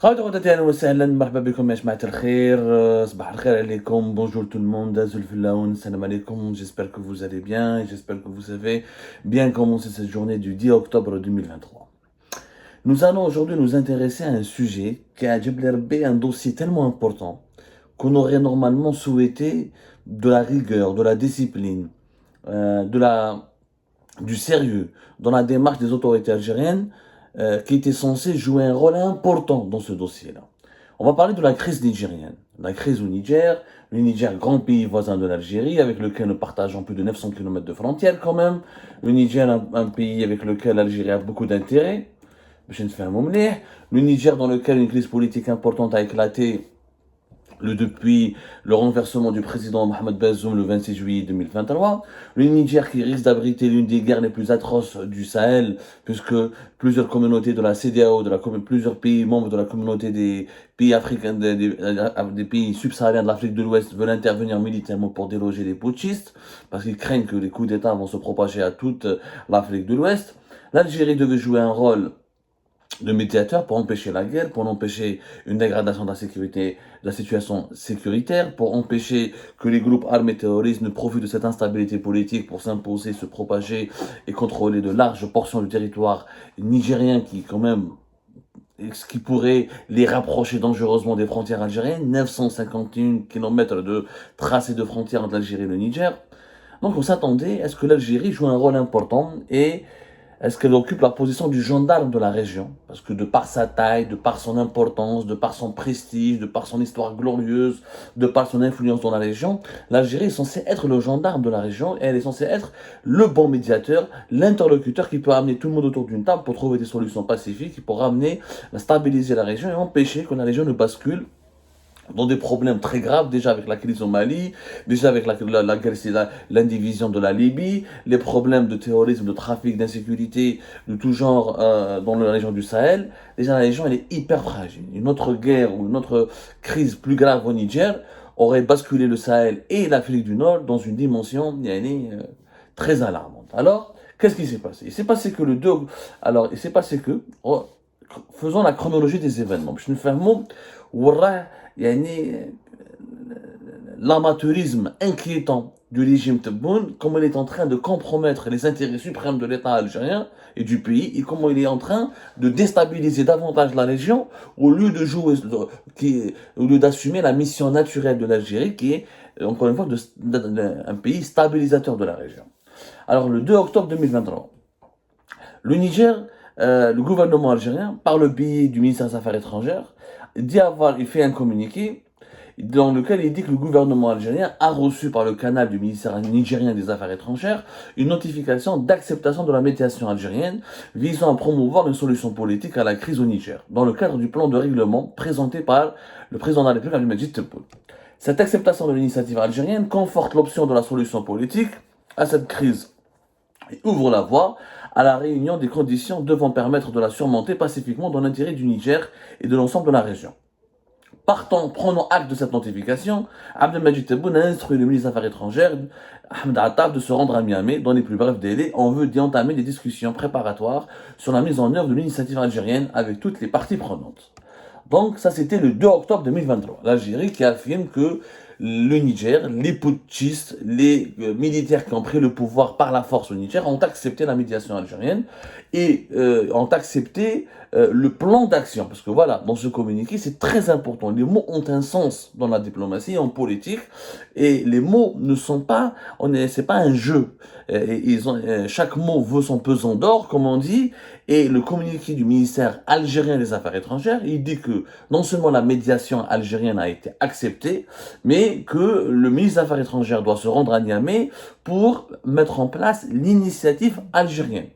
خاوتي خواتاتي اهلا وسهلا مرحبا بكم يا جماعة الخير صباح الخير عليكم bonjour tout le monde دازو الفلاون salam alaikum j'espère que vous allez bien et j'espère que vous avez bien commencé cette journée du 10 octobre 2023. Nous allons aujourd'hui nous intéresser à un sujet qui a un dossier tellement important qu'on aurait normalement souhaité de la rigueur, de la discipline, du sérieux dans la démarche des autorités algériennes qui était censé jouer un rôle important dans ce dossier-là. On va parler de la crise nigérienne. La crise au Niger, le Niger, grand pays voisin de l'Algérie, avec lequel nous partageons plus de 900 km de frontières quand même. Le Niger, un pays avec lequel l'Algérie a beaucoup d'intérêt. Le Niger, dans lequel une crise politique importante a éclaté depuis le renversement du président Mohamed Bazoum le 26 juillet 2023, le Niger qui risque d'abriter l'une des guerres les plus atroces du Sahel, puisque plusieurs communautés de la CEDEAO, plusieurs pays membres de la communauté des pays africains, des pays subsahariens de l'Afrique de l'Ouest veulent intervenir militairement pour déloger les putschistes, parce qu'ils craignent que les coups d'État vont se propager à toute l'Afrique de l'Ouest. L'Algérie devait jouer un rôle de médiateur pour empêcher la guerre, pour empêcher une dégradation de la sécurité, de la situation sécuritaire, pour empêcher que les groupes armés terroristes ne profitent de cette instabilité politique pour s'imposer, se propager et contrôler de larges portions du territoire nigérien qui quand même ce qui pourrait les rapprocher dangereusement des frontières algériennes, 951 km de tracé de frontières entre l'Algérie et le Niger. Donc on s'attendait à ce que l'Algérie joue un rôle important et est-ce qu'elle occupe la position du gendarme de la région? Parce que de par sa taille, de par son importance, de par son prestige, de par son histoire glorieuse, de par son influence dans la région, l'Algérie est censée être le gendarme de la région et elle est censée être le bon médiateur, l'interlocuteur qui peut amener tout le monde autour d'une table pour trouver des solutions pacifiques, qui pour ramener, stabiliser la région et empêcher que la région ne bascule dans des problèmes très graves, déjà avec la crise au Mali, déjà avec la guerre, l'indivision de la Libye, les problèmes de terrorisme, de trafic, d'insécurité, de tout genre dans la région du Sahel. Déjà la région elle est hyper fragile. Une autre guerre ou une autre crise plus grave au Niger aurait basculé le Sahel et l'Afrique du Nord dans une dimension très alarmante. Alors, qu'est-ce qui s'est passé? Il s'est passé que faisons la chronologie des événements. Je ne fais un mot, l'amateurisme inquiétant du régime Tebboune, comment il est en train de compromettre les intérêts suprêmes de l'État algérien et du pays, et comment il est en train de déstabiliser davantage la région au lieu d'assumer la mission naturelle de l'Algérie, qui est, encore une fois, un pays stabilisateur de la région. Alors, le 2 octobre 2023, le Niger, le gouvernement algérien, par le biais du ministère des Affaires étrangères, il fait un communiqué dans lequel il dit que le gouvernement algérien a reçu par le canal du ministère nigérien des Affaires étrangères une notification d'acceptation de la médiation algérienne visant à promouvoir une solution politique à la crise au Niger, dans le cadre du plan de règlement présenté par le président de la République, Abdelmadjid Tebboune. Cette acceptation de l'initiative algérienne conforte l'option de la solution politique à cette crise et ouvre la voie à la réunion des conditions devant permettre de la surmonter pacifiquement dans l'intérêt du Niger et de l'ensemble de la région. Prenant acte de cette notification, Abdelmadjid Tebboune a instruit le ministre des Affaires étrangères, Ahmed Attaf, de se rendre à Niamey dans les plus brefs délais en vue d'y entamer des discussions préparatoires sur la mise en œuvre de l'initiative algérienne avec toutes les parties prenantes. Donc ça c'était le 2 octobre 2023. L'Algérie qui affirme que le Niger, les putschistes, les militaires qui ont pris le pouvoir par la force au Niger ont accepté la médiation algérienne et ont accepté le plan d'action. Parce que voilà, dans ce communiqué, c'est très important. Les mots ont un sens dans la diplomatie, en politique, et les mots ne sont pas, c'est pas un jeu. Chaque mot vaut son pesant d'or, comme on dit, et le communiqué du ministère algérien des Affaires étrangères, il dit que non seulement la médiation algérienne a été acceptée, mais que le ministre des Affaires étrangères doit se rendre à Niamey pour mettre en place l'initiative algérienne.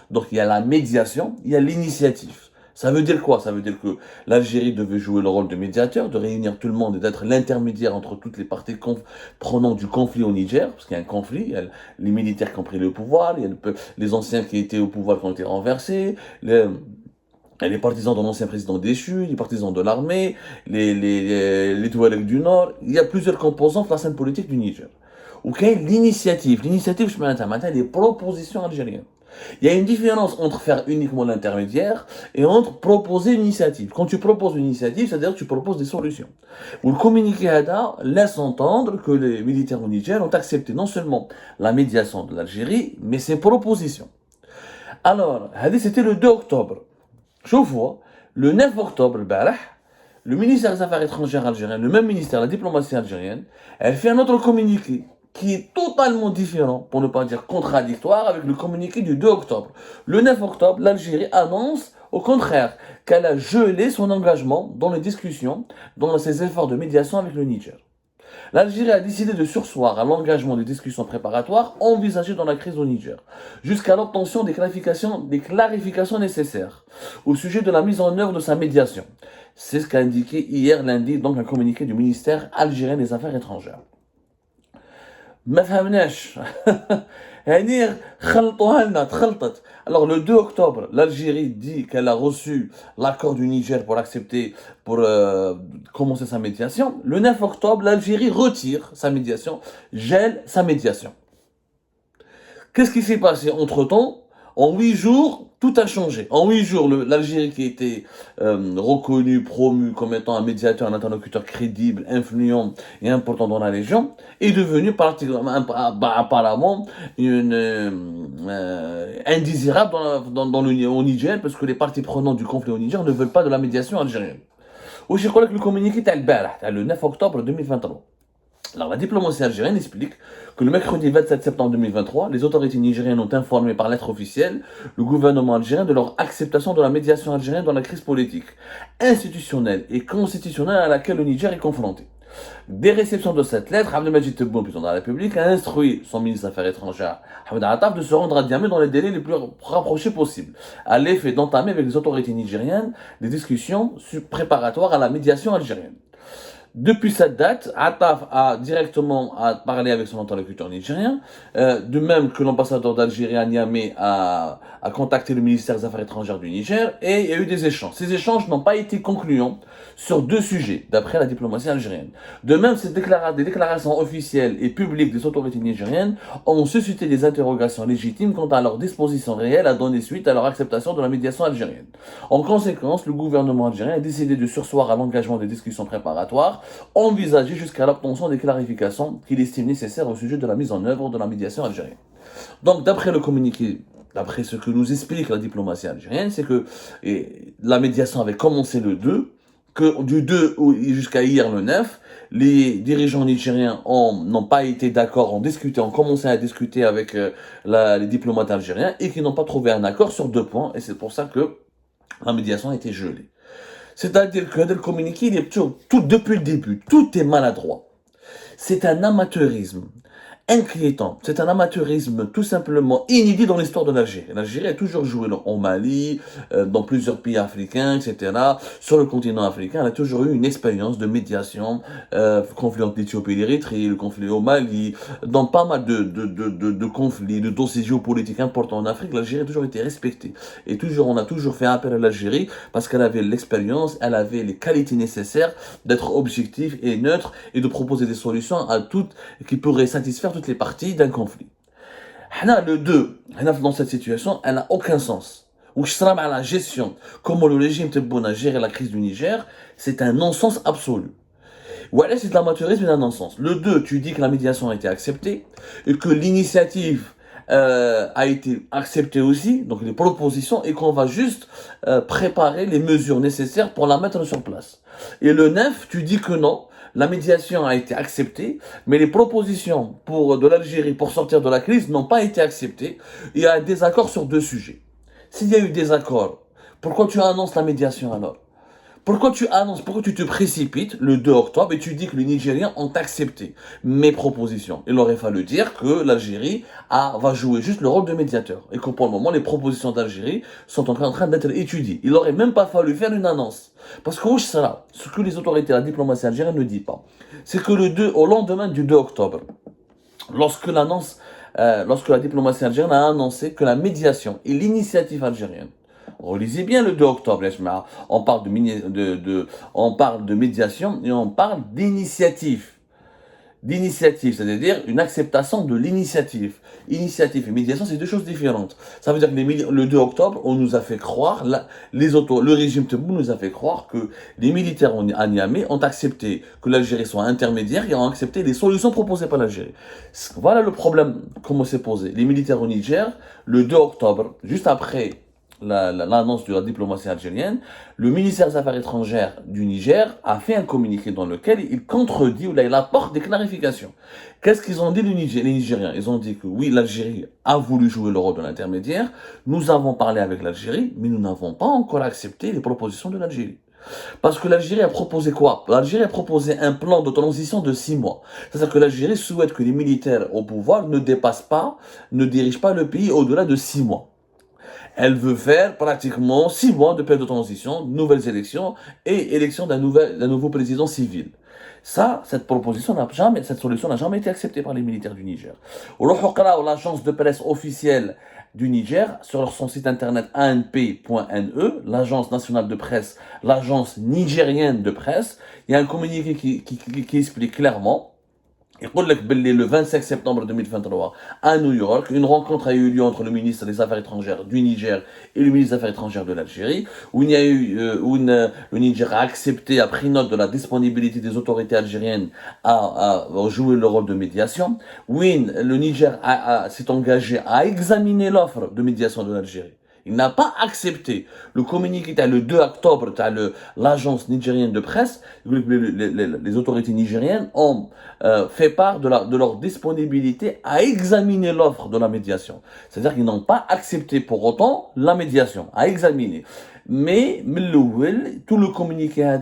Donc il y a la médiation, il y a l'initiative. Ça veut dire quoi? Ça veut dire que l'Algérie devait jouer le rôle de médiateur, de réunir tout le monde et d'être l'intermédiaire entre toutes les parties prenantes du conflit au Niger, parce qu'il y a un conflit, il y a les militaires qui ont pris le pouvoir, il y a les anciens qui étaient au pouvoir qui ont été renversés, les partisans de l'ancien président déchu, les partisans de l'armée, les Touaregs du Nord. Il y a plusieurs composantes de la scène politique du Niger. Ok, l'initiative, je mets un les propositions algériennes. Il y a une différence entre faire uniquement l'intermédiaire et entre proposer une initiative. Quand tu proposes une initiative, c'est-à-dire que tu proposes des solutions. Où le communiqué ADA laisse entendre que les militaires au Niger ont accepté non seulement la médiation de l'Algérie, mais ses propositions. Alors, c'était le 2 octobre. Je vois, le 9 octobre, le ministère des Affaires étrangères algérien, le même ministère, la diplomatie algérienne, elle fait un autre communiqué qui est totalement différent, pour ne pas dire contradictoire, avec le communiqué du 2 octobre. Le 9 octobre, l'Algérie annonce, au contraire, qu'elle a gelé son engagement dans les discussions, dans ses efforts de médiation avec le Niger. L'Algérie a décidé de surseoir à l'engagement des discussions préparatoires envisagées dans la crise au Niger, jusqu'à l'obtention des clarifications nécessaires au sujet de la mise en œuvre de sa médiation. C'est ce qu'a indiqué hier lundi donc un communiqué du ministère algérien des Affaires étrangères. ما فهمناش هني خلطوها لنا تخلطت. Alors le 2 octobre, l'Algérie dit qu'elle a reçu l'accord du Niger pour accepter, pour commencer sa médiation. Le 9 octobre, l'Algérie retire sa médiation, gèle sa médiation. Qu'est-ce qui s'est passé entre-temps? En 8 jours, tout a changé. En 8 jours, l'Algérie qui était reconnue, promue comme étant un médiateur, un interlocuteur crédible, influent et important dans la région, est devenue apparemment indésirable au Niger, parce que les parties prenantes du conflit au Niger ne veulent pas de la médiation algérienne. Ou je crois que le communiqué est le 9 octobre 2023. Alors, la diplomatie algérienne explique que le mercredi 27 septembre 2023, les autorités nigériennes ont informé par lettre officielle le gouvernement algérien de leur acceptation de la médiation algérienne dans la crise politique, institutionnelle et constitutionnelle à laquelle le Niger est confronté. Dès réception de cette lettre, Abdelmadjid Tebboune, président de la République, a instruit son ministre des Affaires étrangères, Ahmed Attaf, de se rendre à Niamey dans les délais les plus rapprochés possibles, à l'effet d'entamer avec les autorités nigériennes des discussions préparatoires à la médiation algérienne. Depuis cette date, Attaf a directement parlé avec son interlocuteur nigérien, de même que l'ambassadeur d'Algérie à Niamey a contacté le ministère des Affaires étrangères du Niger, et il y a eu des échanges. Ces échanges n'ont pas été concluants sur 2 sujets, d'après la diplomatie algérienne. De même, des déclarations officielles et publiques des autorités nigériennes ont suscité des interrogations légitimes quant à leur disposition réelle à donner suite à leur acceptation de la médiation algérienne. En conséquence, le gouvernement algérien a décidé de surseoir à l'engagement des discussions préparatoires, envisagées jusqu'à l'obtention des clarifications qu'il estime nécessaires au sujet de la mise en œuvre de la médiation algérienne. Donc, d'après le communiqué, d'après ce que nous explique la diplomatie algérienne, c'est que la médiation avait commencé le 2, que du 2 jusqu'à hier le 9, les dirigeants nigériens n'ont pas été d'accord, ont commencé à discuter avec les diplomates algériens et qui n'ont pas trouvé un accord sur 2 points, et c'est pour ça que la médiation a été gelée. C'est-à-dire que le communiqué, il est tout depuis le début, tout est maladroit. C'est un amateurisme inquiétant. C'est un amateurisme tout simplement inédit dans l'histoire de l'Algérie. L'Algérie a toujours joué au Mali, dans plusieurs pays africains, etc. Sur le continent africain, elle a toujours eu une expérience de médiation, conflit entre l'Éthiopie et l'Érythrée, le conflit au Mali, dans pas mal de conflits, de dossiers géopolitiques importants en Afrique. L'Algérie a toujours été respectée. Et on a toujours fait appel à l'Algérie parce qu'elle avait l'expérience, elle avait les qualités nécessaires d'être objective et neutre et de proposer des solutions qui pourraient satisfaire toutes les parties d'un conflit. Le 2, dans cette situation, elle n'a aucun sens. Ou la gestion, comment le régime Tebboune a géré la crise du Niger, c'est un non-sens absolu. Voilà, c'est de l'amateurisme et d'un non-sens. Le 2, tu dis que la médiation a été acceptée et que l'initiative a été acceptée aussi, donc les propositions, et qu'on va juste préparer les mesures nécessaires pour la mettre sur place. Et le 9, tu dis que non, la médiation a été acceptée, mais les propositions de l'Algérie pour sortir de la crise n'ont pas été acceptées. Il y a un désaccord sur 2 sujets. S'il y a eu désaccord, pourquoi tu annonces la médiation alors? Pourquoi tu te précipites le 2 octobre et tu dis que les Nigériens ont accepté mes propositions? Il aurait fallu dire que l'Algérie va jouer juste le rôle de médiateur et que pour le moment, les propositions d'Algérie sont en train d'être étudiées. Il n'aurait même pas fallu faire une annonce. Parce que ce que les autorités, la diplomatie algérienne ne dit pas, c'est que au lendemain du 2 octobre, lorsque la diplomatie algérienne a annoncé que la médiation et l'initiative algérienne, relisez bien le 2 octobre, on parle de médiation et on parle d'initiative. d'initiative, c'est-à-dire une acceptation de l'initiative. Initiative et médiation, c'est deux choses différentes. Ça veut dire que le 2 octobre, on nous a fait croire, le régime Tebboune nous a fait croire que les militaires à Niamey ont accepté que l'Algérie soit intermédiaire et ont accepté les solutions proposées par l'Algérie. Voilà le problème, comment c'est posé. Les militaires au Niger, le 2 octobre, juste après l'annonce de la diplomatie algérienne, le ministère des Affaires étrangères du Niger a fait un communiqué dans lequel il contredit ou là, il apporte des clarifications. Qu'est-ce qu'ils ont dit les Nigériens? Ils ont dit que oui, l'Algérie a voulu jouer le rôle de l'intermédiaire, nous avons parlé avec l'Algérie, mais nous n'avons pas encore accepté les propositions de l'Algérie. Parce que l'Algérie a proposé quoi? L'Algérie a proposé un plan de transition de 6 mois. C'est-à-dire que l'Algérie souhaite que les militaires au pouvoir ne dépassent pas, ne dirigent pas le pays au-delà de 6 mois. Elle veut faire pratiquement 6 mois de période de transition, nouvelles élections et élection d'un nouveau président civil. Ça, cette solution n'a jamais été acceptée par les militaires du Niger. L'agence de presse officielle du Niger, sur son site internet anp.ne, l'agence nationale de presse, l'agence nigérienne de presse, il y a un communiqué qui explique clairement. Le 25 septembre 2023, à New York, une rencontre a eu lieu entre le ministre des Affaires étrangères du Niger et le ministre des Affaires étrangères de l'Algérie, où il y a eu, le Niger a accepté, a pris note de la disponibilité des autorités algériennes à jouer le rôle de médiation, où le Niger s'est engagé à examiner l'offre de médiation de l'Algérie. Il n'a pas accepté. Le communiqué, le 2 octobre, l'agence nigérienne de presse, les autorités nigériennes ont fait part de leur disponibilité à examiner l'offre de la médiation. C'est-à-dire qu'ils n'ont pas accepté pour autant la médiation, à examiner. Mais tout le communiqué à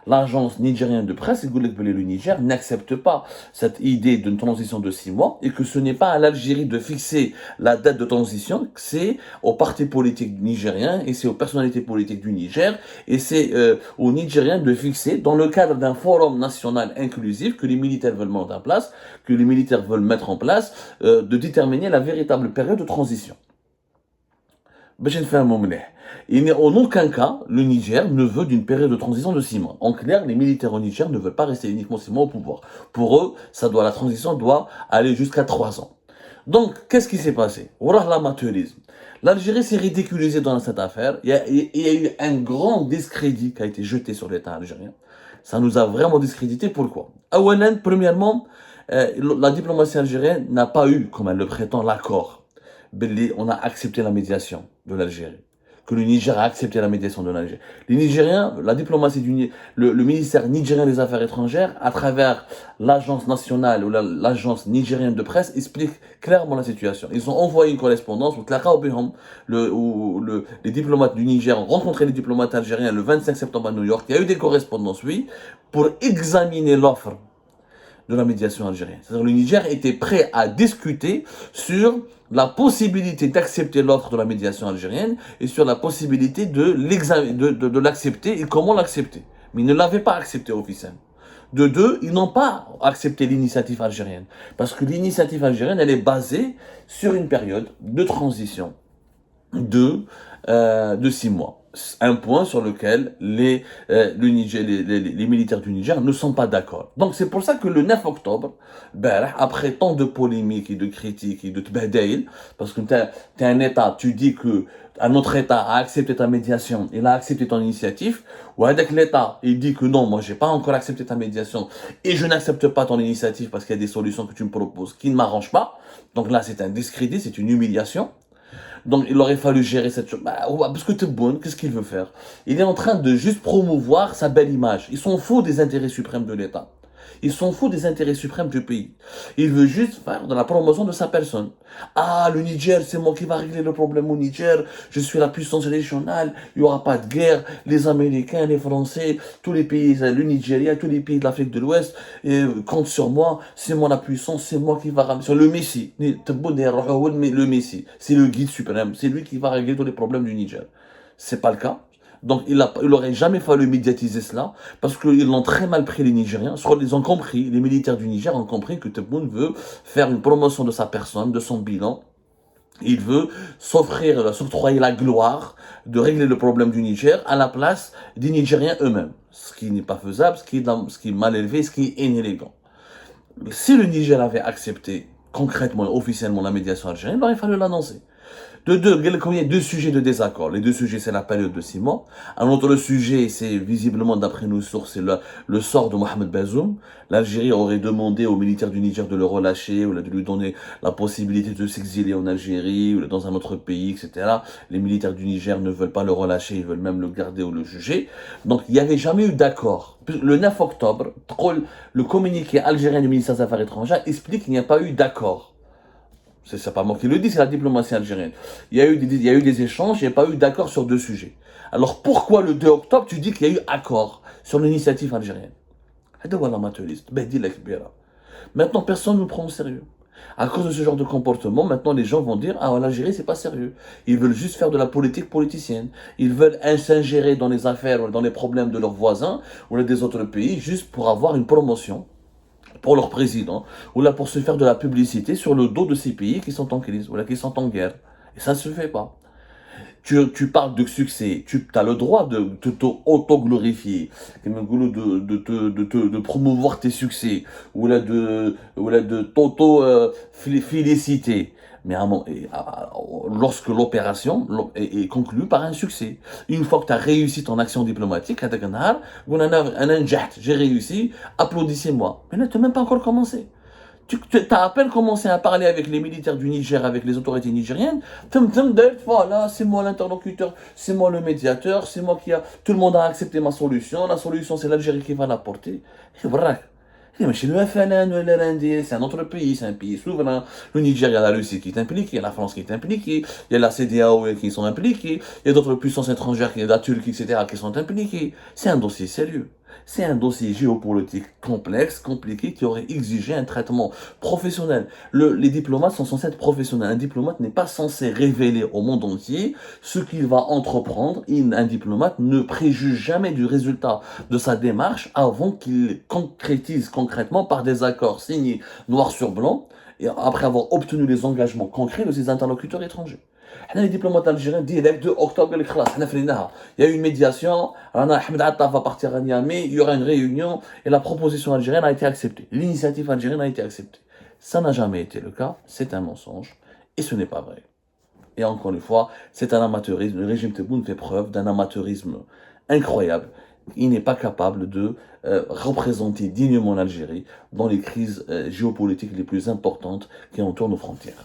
l'agence nigérienne de presse, le Niger n'accepte pas cette idée d'une transition de 6 mois et que ce n'est pas à l'Algérie de fixer la date de transition, c'est aux partis politiques nigériens et c'est aux personnalités politiques du Niger et c'est aux Nigériens de fixer dans le cadre d'un forum national inclusif que les militaires veulent mettre en place, de déterminer la véritable période de transition. En aucun cas, le Niger ne veut d'une période de transition de 6 mois. En clair, les militaires au Niger ne veulent pas rester uniquement 6 mois au pouvoir. Pour eux, la transition doit aller jusqu'à 3 ans. Donc, qu'est-ce qui s'est passé? L'amateurisme. L'Algérie s'est ridiculisée dans cette affaire. Il y a eu un grand discrédit qui a été jeté sur l'État algérien. Ça nous a vraiment discrédité. Pourquoi? Premièrement, la diplomatie algérienne n'a pas eu, comme elle le prétend, l'accord. On a accepté la médiation de l'Algérie. Que le Niger a accepté la médiation de l'Algérie. Les Nigériens, la diplomatie le ministère nigérien des Affaires étrangères, à travers l'agence nationale ou l'agence nigérienne de presse, explique clairement la situation. Ils ont envoyé une correspondance où les diplomates du Niger ont rencontré les diplomates algériens le 25 septembre à New York. Il y a eu des correspondances, oui, pour examiner l'offre de la médiation algérienne. C'est-à-dire le Niger était prêt à discuter sur la possibilité d'accepter l'offre de la médiation algérienne et sur la possibilité de l'accepter et comment l'accepter. Mais ils ne l'avaient pas accepté officiellement. De deux, ils n'ont pas accepté l'initiative algérienne. Parce que l'initiative algérienne, elle est basée sur une période de transition de 6 mois. Un point sur lequel les militaires du Niger ne sont pas d'accord. Donc c'est pour ça que le 9 octobre, après tant de polémiques et de critiques et de tbadaïl, parce que t'es un État, tu dis que un autre État a accepté ta médiation, il a accepté ton initiative, ou avec l'État, il dit que non, moi j'ai pas encore accepté ta médiation et je n'accepte pas ton initiative parce qu'il y a des solutions que tu me proposes qui ne m'arrangent pas. Donc là c'est un discrédit, c'est une humiliation. Donc il aurait fallu gérer cette chose. Parce que t'es bonne, qu'est-ce qu'il veut faire? Il est en train de juste promouvoir sa belle image. Ils sont faux des intérêts suprêmes de l'État. Ils sont fous des intérêts suprêmes du pays. Il veut juste faire de la promotion de sa personne. Ah, le Niger, c'est moi qui va régler le problème au Niger. Je suis la puissance régionale. Il n'y aura pas de guerre. Les Américains, les Français, tous les pays, le Nigeria, tous les pays de l'Afrique de l'Ouest comptent sur moi. C'est moi la puissance. C'est moi qui va ramener. Le Messie. Le Messie. C'est le guide suprême. C'est lui qui va régler tous les problèmes du Niger. C'est pas le cas. Donc, il aurait jamais fallu médiatiser cela, parce qu'ils l'ont très mal pris, les Nigériens. Ils ont compris, les militaires du Niger ont compris que Tebboune veut faire une promotion de sa personne, de son bilan. Il veut s'octroyer la gloire de régler le problème du Niger à la place des Nigériens eux-mêmes. Ce qui n'est pas faisable, ce qui est mal élevé, ce qui est inélégant. Si le Niger avait accepté concrètement et officiellement la médiation algérienne, il aurait fallu l'annoncer. De deux, il y a deux sujets de désaccord. Les deux sujets, c'est la période de 6 mois. Un autre sujet, c'est visiblement, d'après nos sources, c'est le sort de Mohamed Bazoum. L'Algérie aurait demandé aux militaires du Niger de le relâcher, ou de lui donner la possibilité de s'exiler en Algérie, ou dans un autre pays, etc. Les militaires du Niger ne veulent pas le relâcher, ils veulent même le garder ou le juger. Donc, il n'y avait jamais eu d'accord. Le 9 octobre, le communiqué algérien du ministère des Affaires étrangères explique qu'il n'y a pas eu d'accord. C'est pas moi qui le dis, c'est la diplomatie algérienne. Il y a eu des échanges, il n'y a pas eu d'accord sur deux sujets. Alors pourquoi le 2 octobre, tu dis qu'il y a eu accord sur l'initiative algérienne? Maintenant, personne ne nous prend au sérieux. À cause de ce genre de comportement, maintenant les gens vont dire: ah, l'Algérie, c'est pas sérieux. Ils veulent juste faire de la politique politicienne. Ils veulent s'ingérer dans les affaires ou dans les problèmes de leurs voisins ou des autres pays juste pour avoir une promotion pour leur président, ou là pour se faire de la publicité sur le dos de ces pays qui sont en crise, ou là qui sont en guerre. Et ça ne se fait pas. Tu parles de succès, tu as le droit de t'auto-glorifier, de promouvoir tes succès, ou là de t'auto-féliciter. Mais lorsque l'opération est conclue par un succès, une fois que tu as réussi ton action diplomatique, j'ai réussi, applaudissez-moi. Mais là, tu n'as même pas encore commencé. Tu as à peine commencé à parler avec les militaires du Niger, avec les autorités nigériennes. Voilà, c'est moi l'interlocuteur, c'est moi le médiateur, c'est moi qui a. Tout le monde a accepté ma solution. La solution, c'est l'Algérie qui va la porter. C'est vrai. Mais chez le FLN, le RND, c'est un autre pays, c'est un pays souverain. Le Niger, il y a la Russie qui est impliquée, il y a la France qui est impliquée, il y a la CEDEAO qui sont impliquées, il y a d'autres puissances étrangères, il y a la Turquie, etc., qui sont impliquées. C'est un dossier sérieux. C'est un dossier géopolitique complexe, compliqué, qui aurait exigé un traitement professionnel. Les diplomates sont censés être professionnels. Un diplomate n'est pas censé révéler au monde entier ce qu'il va entreprendre. Un diplomate ne préjuge jamais du résultat de sa démarche avant qu'il concrétise concrètement par des accords signés noir sur blanc, et après avoir obtenu les engagements concrets de ses interlocuteurs étrangers. Les diplomates algériens direct 2 octobre, il y a eu une médiation, Ahmed Attaf va partir à Niamey, il y aura une réunion et la proposition algérienne a été acceptée. L'initiative algérienne a été acceptée. Ça n'a jamais été le cas, c'est un mensonge et ce n'est pas vrai. Et encore une fois, c'est un amateurisme. Le régime Tebboune fait preuve d'un amateurisme incroyable. Il n'est pas capable de représenter dignement l'Algérie dans les crises géopolitiques les plus importantes qui entourent nos frontières.